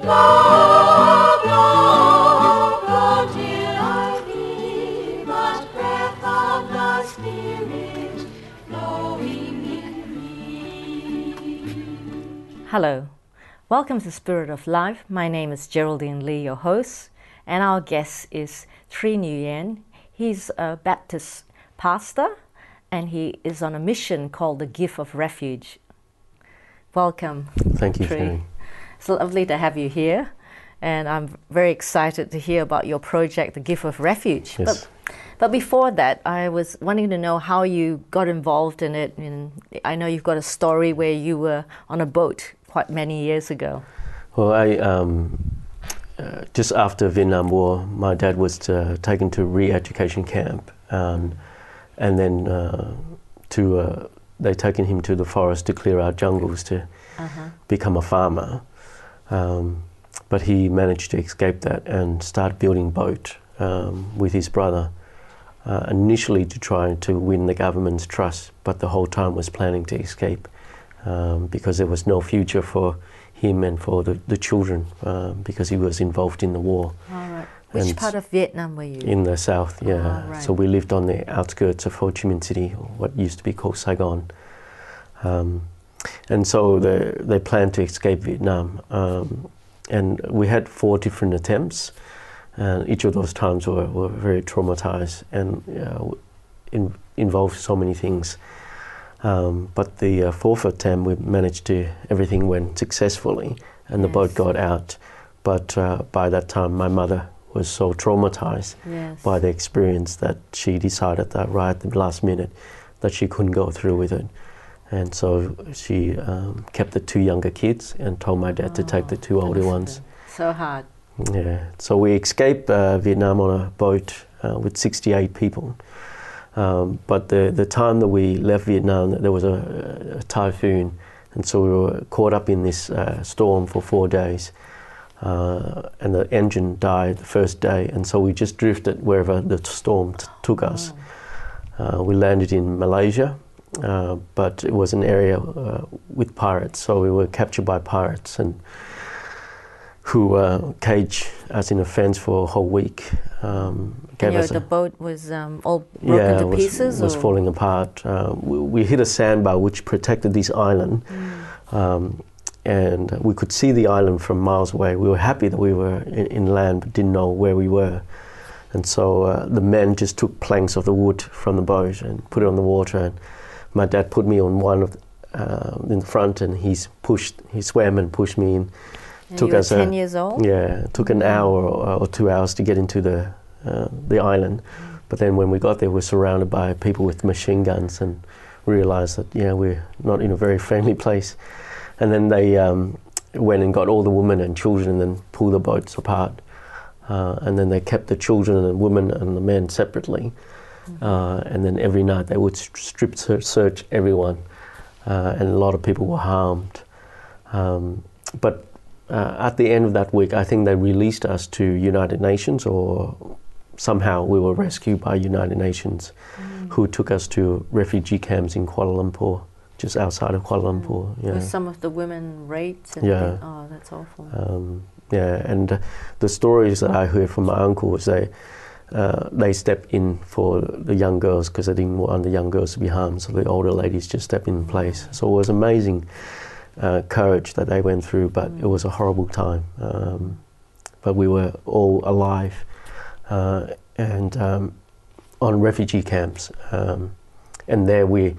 Love, love, until I feel the breath of the Spirit flowing in me. Hello, welcome to Spirit of Life. My name is Geraldine Lee, your host, and our guest is Tri Nguyen. He's a Baptist pastor, and he is on a mission called the Gift of Refuge. Welcome. Thank you, Tri. Terry. It's lovely to have you here, and I'm very excited to hear about your project, the Gift of Refuge. Yes. But before that, I was wanting to know how you got involved in it. And I know you've got a story where you were on a boat quite many years ago. Well, just after Vietnam War, my dad was taken to re-education camp, and then they taken him to the forest to clear out jungles to become a farmer. But he managed to escape that and start building a boat with his brother, initially to try to win the government's trust, but the whole time was planning to escape because there was no future for him and for the children because he was involved in the war. All right. Which part of Vietnam were you? In the south, yeah. Oh, right. So we lived on the outskirts of Ho Chi Minh City, or what used to be called Saigon. And so they planned to escape Vietnam. And we had 4 different attempts, and each of those times were very traumatized and involved so many things. But the 4th attempt, we managed to, everything went successfully, and the boat got out. But by that time, my mother was so traumatized by the experience that she decided that right at the last minute that she couldn't go through with it. And so she kept the 2 younger kids and told my dad to take the 2 older ones. So hard. Yeah. So we escaped Vietnam on a boat with 68 people. But the time that we left Vietnam, there was a typhoon, and so we were caught up in this storm for 4 days. And the engine died the first day, and so we just drifted wherever the storm took us. We landed in Malaysia. But it was an area with pirates, so we were captured by pirates and who caged us in a fence for a whole week. The boat was all broken to pieces? It was falling apart. We hit a sandbar which protected this island, and we could see the island from miles away. We were happy that we were in land but didn't know where we were. And so the men just took planks of the wood from the boat and put it on the water. And my dad put me on one of in the front, and he swam and pushed me in. And you were 10 years old? Yeah, it took an hour or 2 hours to get into the island. But then when we got there, we were surrounded by people with machine guns and realized that, we're not in a very friendly place. And then they went and got all the women and children and then pulled the boats apart. And then they kept the children and the women and the men separately. And then every night they would strip search everyone, and a lot of people were harmed. But at the end of that week, I think they released us to United Nations, or somehow we were rescued by United Nations, who took us to refugee camps in Kuala Lumpur, just outside of Kuala Lumpur. Yeah. Were some of the women raped? And oh, that's awful. And the stories that I heard from my uncle was they stepped in for the young girls because they didn't want the young girls to be harmed, so the older ladies just stepped in place. So it was amazing courage that they went through, but it was a horrible time. But we were all alive and on refugee camps. And there we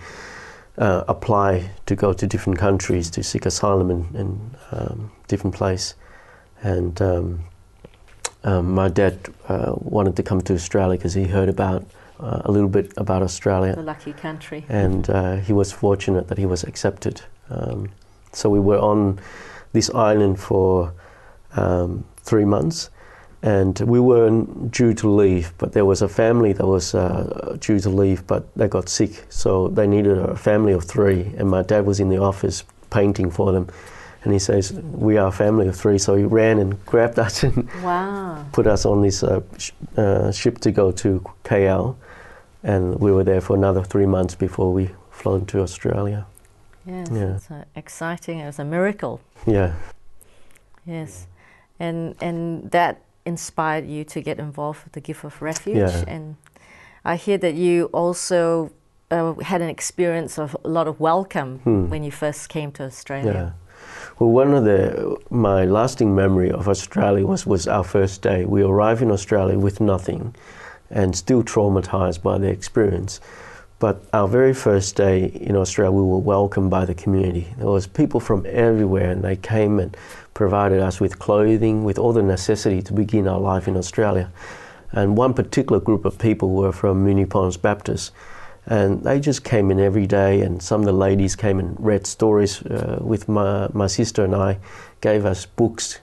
apply to go to different countries to seek asylum in different places. And my dad wanted to come to Australia because he heard about a little bit about Australia. The lucky country. And he was fortunate that he was accepted. So we were on this island for 3 months, and we weren't due to leave, but there was a family that was due to leave, but they got sick, so they needed a family of 3, and my dad was in the office painting for them. And he says, we are a family of 3. So he ran and grabbed us and put us on this ship to go to KL. And we were there for another 3 months before we flown to Australia. Yes, it's exciting. It was a miracle. Yeah. Yes. and that inspired you to get involved with the Gift of Refuge. Yeah. And I hear that you also had an experience of a lot of welcome when you first came to Australia. Yeah. Well, one of my lasting memory of Australia was our first day. We arrived in Australia with nothing and still traumatized by the experience. But our very first day in Australia, we were welcomed by the community. There was people from everywhere, and they came and provided us with clothing, with all the necessity to begin our life in Australia. And one particular group of people were from Moonee Ponds Baptist. And they just came in every day, and some of the ladies came and read stories with my sister and I, gave us books,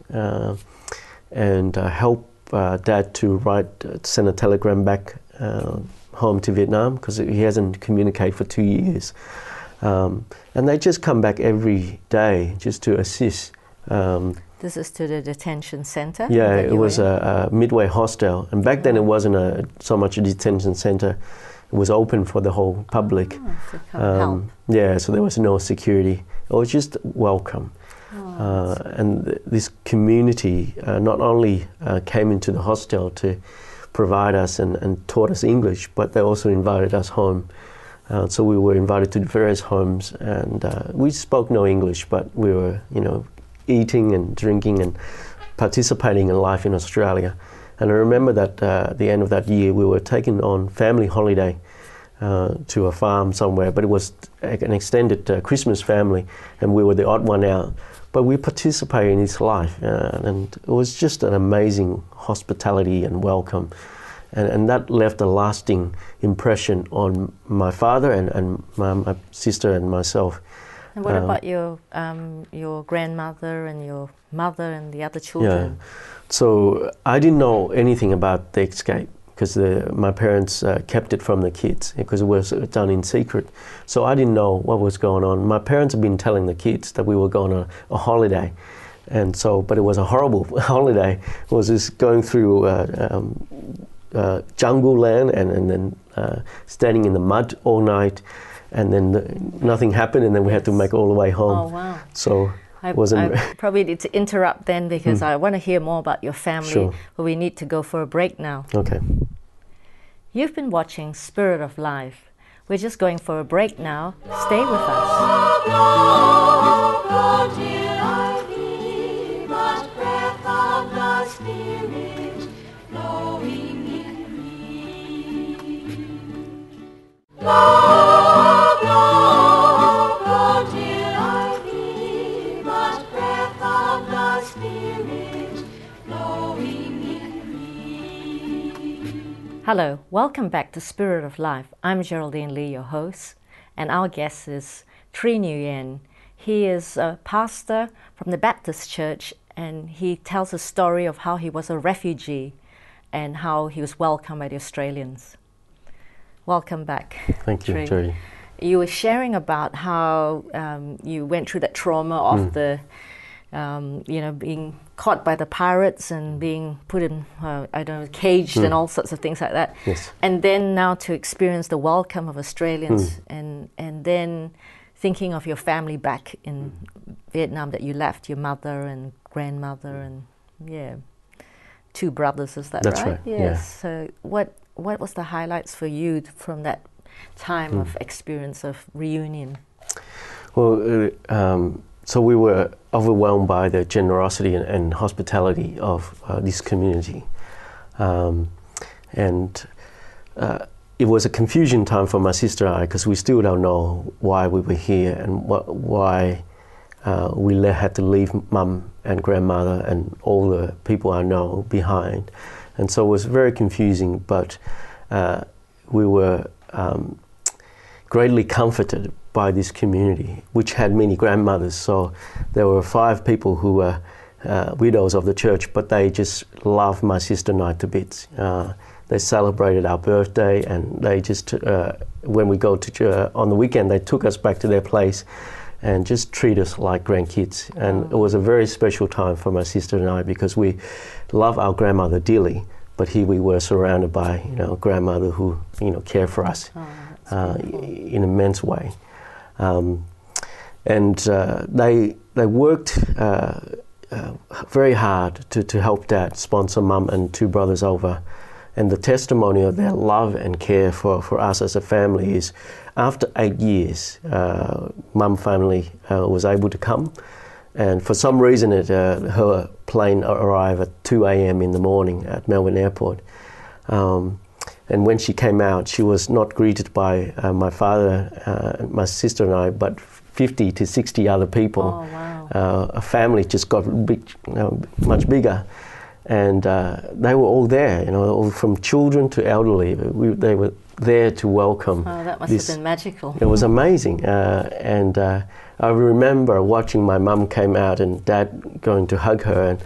and helped Dad to send a telegram back home to Vietnam, because he hasn't communicated for 2 years. And they just come back every day just to assist. This is to the detention centre? Yeah, it was a midway hostel. And back then it wasn't so much a detention centre. It was open for the whole public. So help. Yeah, so there was no security. It was just welcome. And this community not only came into the hostel to provide us and taught us English, but they also invited us home. So we were invited to various homes, and we spoke no English, but we were, eating and drinking and participating in life in Australia. And I remember that at the end of that year, we were taken on family holiday to a farm somewhere, but it was an extended Christmas family, and we were the odd one out. But we participated in his life, and it was just an amazing hospitality and welcome. And that left a lasting impression on my father and my sister and myself. And what about your grandmother and your mother and the other children? Yeah. So I didn't know anything about the escape, because my parents kept it from the kids, because it was done in secret. So I didn't know what was going on. My parents had been telling the kids that we were going on a holiday, and so, but it was a horrible holiday. It was just going through jungle land and then standing in the mud all night, and then nothing happened, and then we had to make all the way home. Oh, wow. So I probably need to interrupt then, because I want to hear more about your family. Sure. But we need to go for a break now. Okay. You've been watching Spirit of Life. We're just going for a break now. Stay with us. Go till I hear but breath of the Spirit flowing in me. Go till I hear but breath of the Spirit flowing in me. Hello, welcome back to Spirit of Life. I'm Geraldine Lee, your host, and our guest is Tri Nguyen. He is a pastor from the Baptist Church, and he tells a story of how he was a refugee and how he was welcomed by the Australians. Welcome back. Thank you, Tri. Jerry. You were sharing about how you went through that trauma of the, being caught by the pirates and being put in, caged and all sorts of things like that. Yes. And then now to experience the welcome of Australians, and then thinking of your family back in Vietnam that you left, your mother and grandmother and, 2 brothers, is that That's right? right, Yes. yeah. So what was the highlights for you from that time of experience of reunion? Well, so we were overwhelmed by the generosity and hospitality of this community. It was a confusion time for my sister and I, because we still don't know why we were here and why we had to leave Mum and grandmother and all the people I know behind. And so it was very confusing, but we were greatly comforted by this community, which had many grandmothers. So there were 5 people who were widows of the church, but they just loved my sister and I to bits. They celebrated our birthday, and they just, when we go to on the weekend, they took us back to their place and just treat us like grandkids. And it was a very special time for my sister and I, because we love our grandmother dearly, but here we were surrounded by, grandmother who, care for us in an immense way. They worked very hard to help Dad sponsor Mum and 2 brothers over. And the testimony of their love and care for us as a family is, after 8 years, Mum finally was able to come. And for some reason, her plane arrived at 2 a.m. in the morning at Melbourne Airport. And when she came out, she was not greeted by my father, my sister and I, but 50 to 60 other people. Oh, wow. A family just got much bigger. And they were all there, all from children to elderly. They were there to welcome. Oh, that must have been magical. It was amazing. And I remember watching my mum came out and Dad going to hug her, and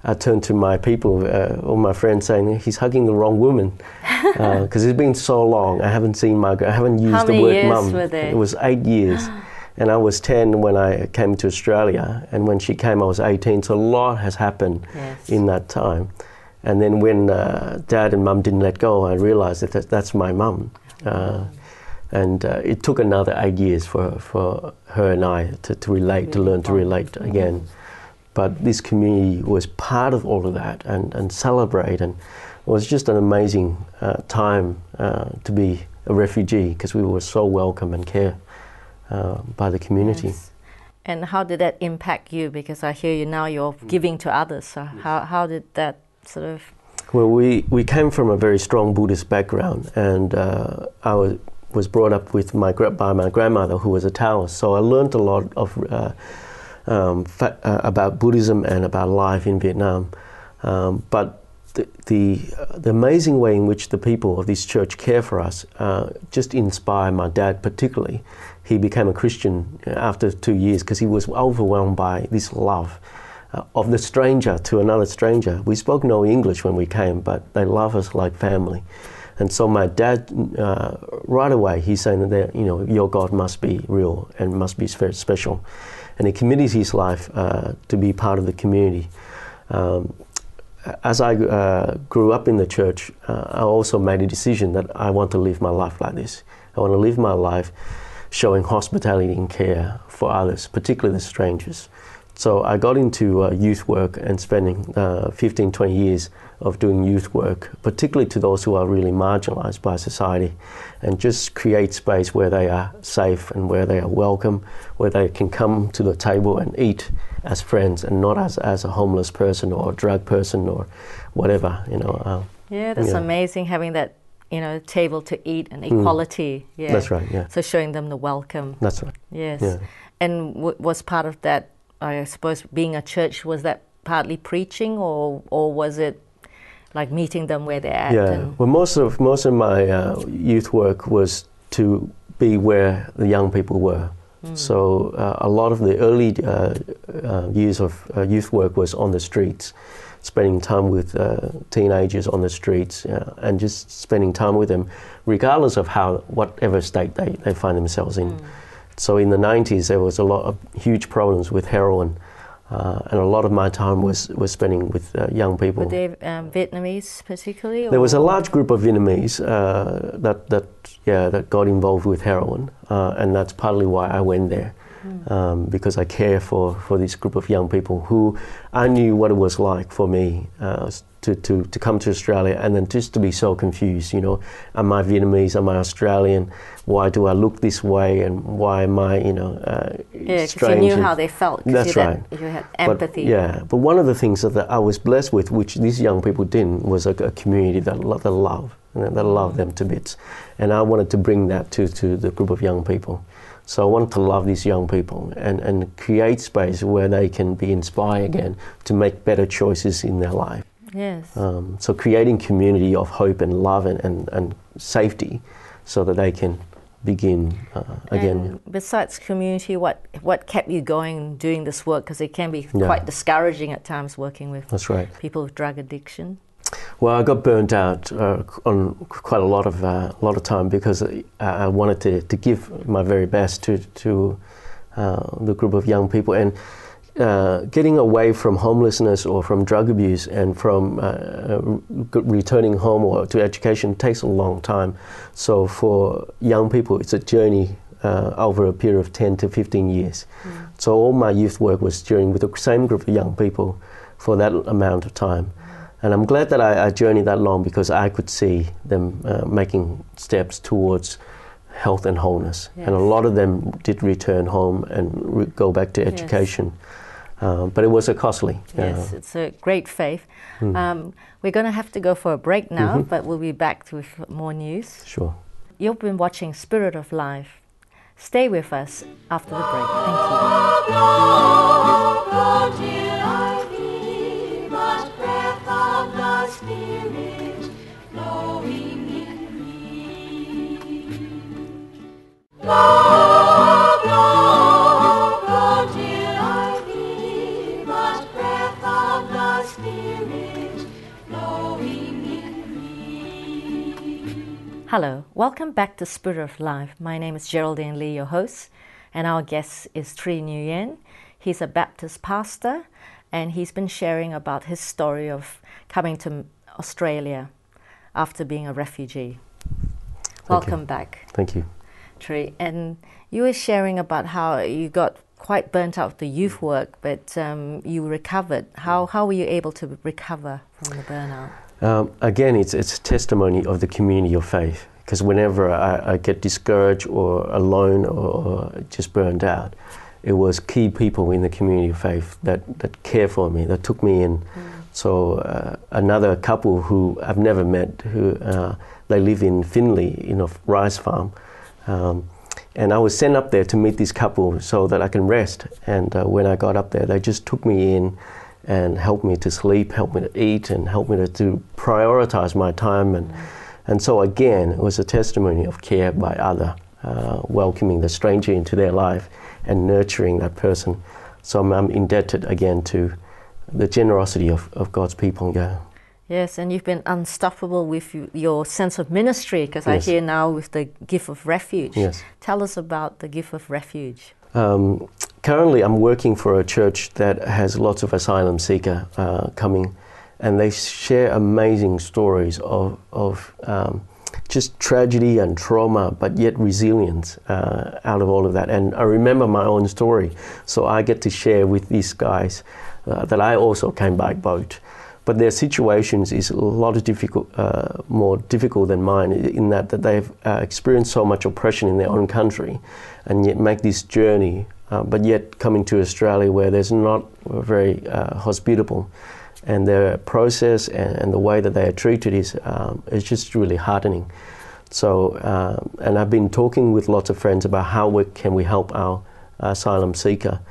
I turned to my people, all my friends, saying, he's hugging the wrong woman. Because it's been so long. I haven't seen Margaret. I haven't used the word mum. How many years were there? It was 8 years. And I was 10 when I came to Australia, and when she came I was 18, so a lot has happened in that time. And then when Dad and Mum didn't let go, I realised that that's my mum. And it took another 8 years for her and I to relate, to learn to relate again. But this community was part of all of that and celebrate, and it was just an amazing time to be a refugee, because we were so welcome and cared by the community. Yes. And how did that impact you? Because I hear you now, you're giving to others. So how did that sort of... Well, we came from a very strong Buddhist background, and I was brought up with by my grandmother, who was a Taoist. So I learned a lot of about Buddhism and about life in Vietnam. But the amazing way in which the people of this church care for us just inspired my dad particularly. He became a Christian after 2 years because he was overwhelmed by this love of the stranger to another stranger. We spoke no English when we came, but they love us like family. And so my dad, right away, he's saying that your God must be real and must be very special. And he committed his life to be part of the community. As I grew up in the church, I also made a decision that I want to live my life like this. I want to live my life showing hospitality and care for others, particularly the strangers. So I got into youth work and spending 15, 20 years of doing youth work, particularly to those who are really marginalised by society, and just create space where they are safe and where they are welcome, where they can come to the table and eat as friends and not as a homeless person or a drug person or whatever, Yeah, that's amazing, having that, table to eat and equality. Yeah. That's right, yeah. So showing them the welcome. That's right. Yes. Yeah. And was part of that, I suppose, being a church, was that partly preaching, or was it like meeting them where they're at? Yeah. Well, most of my youth work was to be where the young people were. So a lot of the early years of youth work was on the streets, spending time with teenagers on the streets, and just spending time with them, regardless of whatever state they find themselves in. So in the 90s, there was a lot of huge problems with heroin, and a lot of my time was spending with young people. Were they Vietnamese particularly? There was a large group of Vietnamese that got involved with heroin, and that's partly why I went there, because I care for this group of young people who I knew what it was like for me to come to Australia and then just to be so confused, am I Vietnamese, am I Australian, why do I look this way, and why am I, because strange. you knew how they felt. That's right. You had empathy. But one of the things that I was blessed with, which these young people didn't, was a community that loved them to bits. And I wanted to bring that to the group of young people. So I wanted to love these young people and create space where they can be inspired again to make better choices in their life. Yes. So creating community of hope and love and safety so that they can begin again. And besides community, what kept you going doing this work? Because it can be quite discouraging at times working with people with drug addiction. Well, I got burnt out on quite a lot of time because I wanted to give my very best to the group of young people, and getting away from homelessness or from drug abuse and from returning home or to education takes a long time. So for young people, it's a journey over a period of 10 to 15 years. So all my youth work was with the same group of young people for that amount of time. And I'm glad that I journeyed that long, because I could see them making steps towards health and wholeness. Yes. And a lot of them did return home and go back to education. Yes. But it was costly. Yes, it's a great faith. We're going to have to go for a break now, but we'll be back with more news. Sure. You've been watching Spirit of Life. Stay with us after the break. Thank you. Spirit flowing in me. Blow, blow, blow till I be but breath of the Spirit flowing in me. Hello, welcome back to Spirit of Life. My name is Geraldine Lee, your host, and our guest is Tri Nguyen. He's a Baptist pastor, and he's been sharing about his story of coming to Australia after being a refugee. Welcome back. Thank you. Tri, and you were sharing about how you got quite burnt out with the youth work, but you recovered. How were you able to recover from the burnout? Again, it's a testimony of the community of faith, because whenever I get discouraged or alone or just burned out, it was key people in the community of faith that care for me, that took me in. So another couple who I've never met, who they live in Finley, in a rice farm, and I was sent up there to meet this couple so that I can rest. And when I got up there, they just took me in and helped me to sleep, helped me to eat, and helped me to prioritize my time. And so again, it was a testimony of care by other, welcoming the stranger into their life and nurturing that person. So I'm indebted again to the generosity of God's people. Yeah. Yes, and you've been unstoppable with your sense of ministry, because Yes. I hear now with the gift of refuge. Yes. Tell us about the gift of refuge. Currently, I'm working for a church that has lots of asylum seeker coming, and they share amazing stories of just tragedy and trauma, but yet resilience out of all of that. And I remember my own story, so I get to share with these guys that I also came by boat. But their situations is a lot of more difficult than mine, in that they've experienced so much oppression in their own country, and yet make this journey, but yet coming to Australia where there's not very hospitable. And their process and the way that they are treated is just really heartening. So, and I've been talking with lots of friends about how can we help our asylum seeker,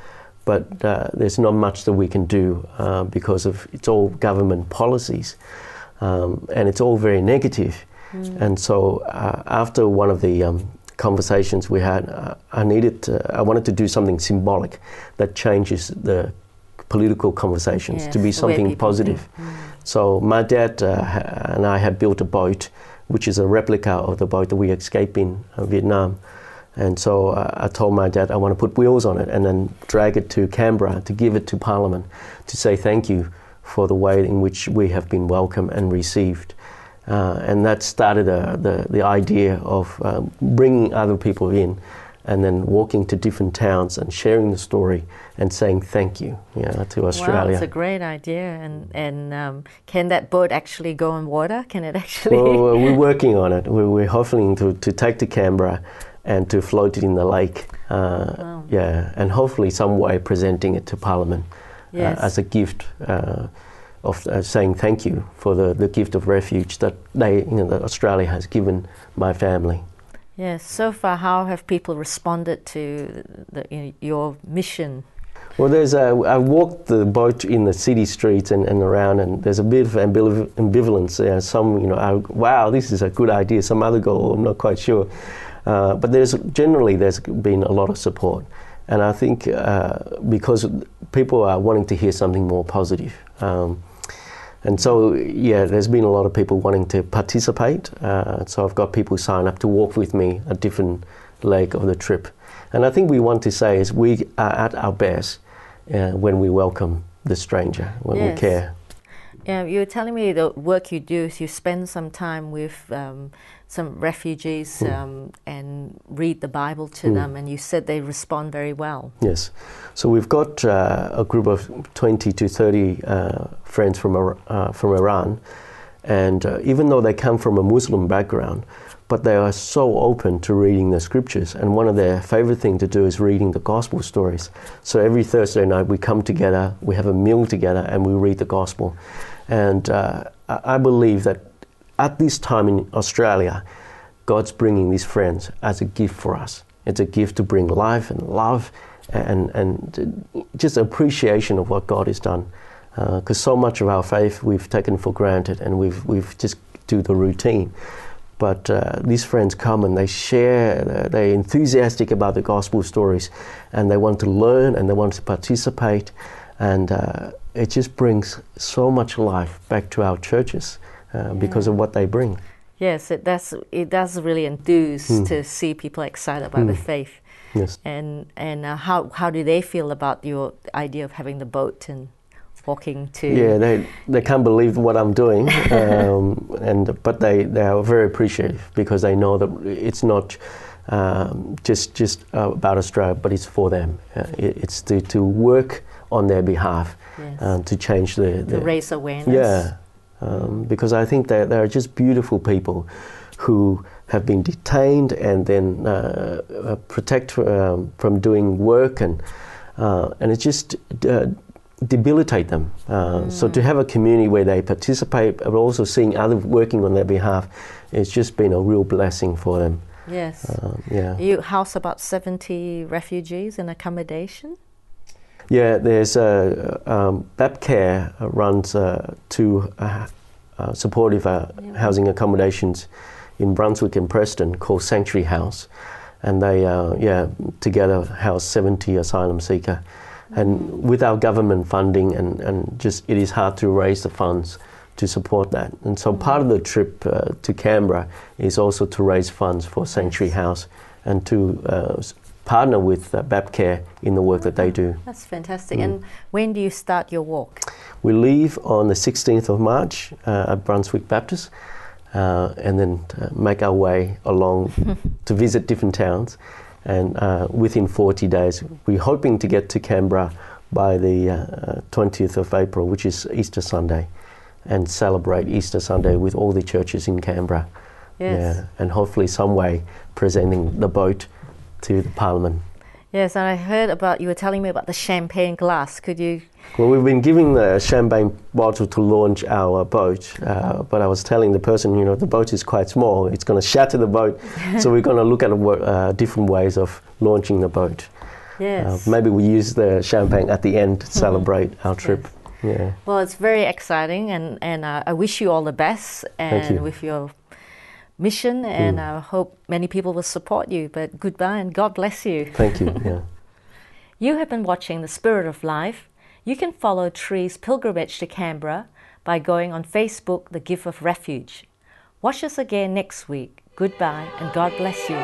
but there's not much that we can do because of it's all government policies, and it's all very negative. And so, after one of the conversations we had, I wanted to do something symbolic that changes the political conversations, yes, to be something positive. So my dad and I had built a boat, which is a replica of the boat that we escaped in Vietnam. And so I told my dad I want to put wheels on it and then drag it to Canberra to give it to Parliament to say thank you for the way in which we have been welcomed and received. And that started the idea of bringing other people in, and then walking to different towns and sharing the story and saying thank you, to Australia. Wow, it's a great idea. And can that boat actually go on water? Can it actually? Well, we're working on it. We're hoping to take to Canberra and to float it in the lake. Wow. Yeah, and hopefully some way presenting it to Parliament Yes. as a gift of saying thank you for the gift of refuge that that Australia has given my family. Yes. So far, how have people responded to your mission? Well, I walked the boat in the city streets and around, and there's a bit of ambivalence. Some, wow, this is a good idea. Some other go, I'm not quite sure. But there's been a lot of support. And I think because people are wanting to hear something more positive. And so, there's been a lot of people wanting to participate. So I've got people sign up to walk with me a different leg of the trip. And I think we want to say is we are at our best when we welcome the stranger, when we care. Yeah, you were telling me the work you do is you spend some time with some refugees and read the Bible to them, and you said they respond very well. Yes. So we've got a group of 20 to 30 friends from Iran, and even though they come from a Muslim background, but they are so open to reading the scriptures, and one of their favorite things to do is reading the gospel stories. So every Thursday night we come together, we have a meal together, and we read the gospel. And I believe that at this time in Australia, God's bringing these friends as a gift for us. It's a gift to bring life and love and just appreciation of what God has done. Because so much of our faith we've taken for granted, and we've just do the routine. But these friends come and they share, they're enthusiastic about the gospel stories, and they want to learn and they want to participate, and it just brings so much life back to our churches because of what they bring. Yes, it does really enthuse to see people excited about the faith. Yes. And how do they feel about your idea of having the boat and walking to? Yeah, they can't believe what I'm doing, but they are very appreciative because they know that it's not just about Australia, but it's for them. It's to work on their behalf, Yes. To change to raise awareness. Yeah, because I think they're just beautiful people who have been detained and then protect from doing work, and it just debilitate them. So to have a community where they participate, but also seeing others working on their behalf, it's just been a real blessing for them. Yes. Yeah. You house about 70 refugees in accommodation? Yeah, there's Babcare runs two supportive housing accommodations in Brunswick and Preston called Sanctuary House, and they together house 70 asylum seeker. And with our government funding and just it is hard to raise the funds to support that. And so part of the trip to Canberra is also to raise funds for Sanctuary House and to partner with Babcare in the work that they do. That's fantastic. And when do you start your walk? We leave on the 16th of March at Brunswick Baptist, and then make our way along to visit different towns. And within 40 days, we're hoping to get to Canberra by the 20th of April, which is Easter Sunday, and celebrate Easter Sunday with all the churches in Canberra. Yes. Yeah, and hopefully some way presenting the boat to the Parliament. Yes, and I heard about, you were telling me about the champagne glass. Could you? Well, we've been giving the champagne bottle to launch our boat, but I was telling the person, the boat is quite small. It's going to shatter the boat, so we're going to look at different ways of launching the boat. Yes. Maybe we use the champagne at the end to celebrate our trip. Yes. Yeah. Well, it's very exciting, and I wish you all the best and with your mission, and I hope many people will support you. But goodbye and God bless you. Thank you. Yeah. You have been watching The Spirit of Life. You can follow Tri's pilgrimage to Canberra by going on Facebook, The Gift of Refuge. Watch us again next week. Goodbye and God bless you.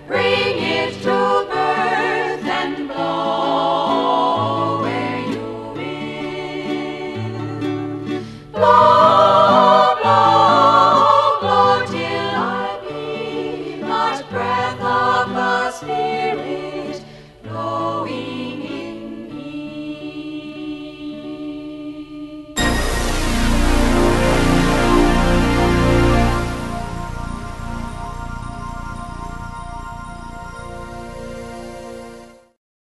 Bring it to birth and blow where you will. Blow, blow, blow till I be but breath of the Spirit.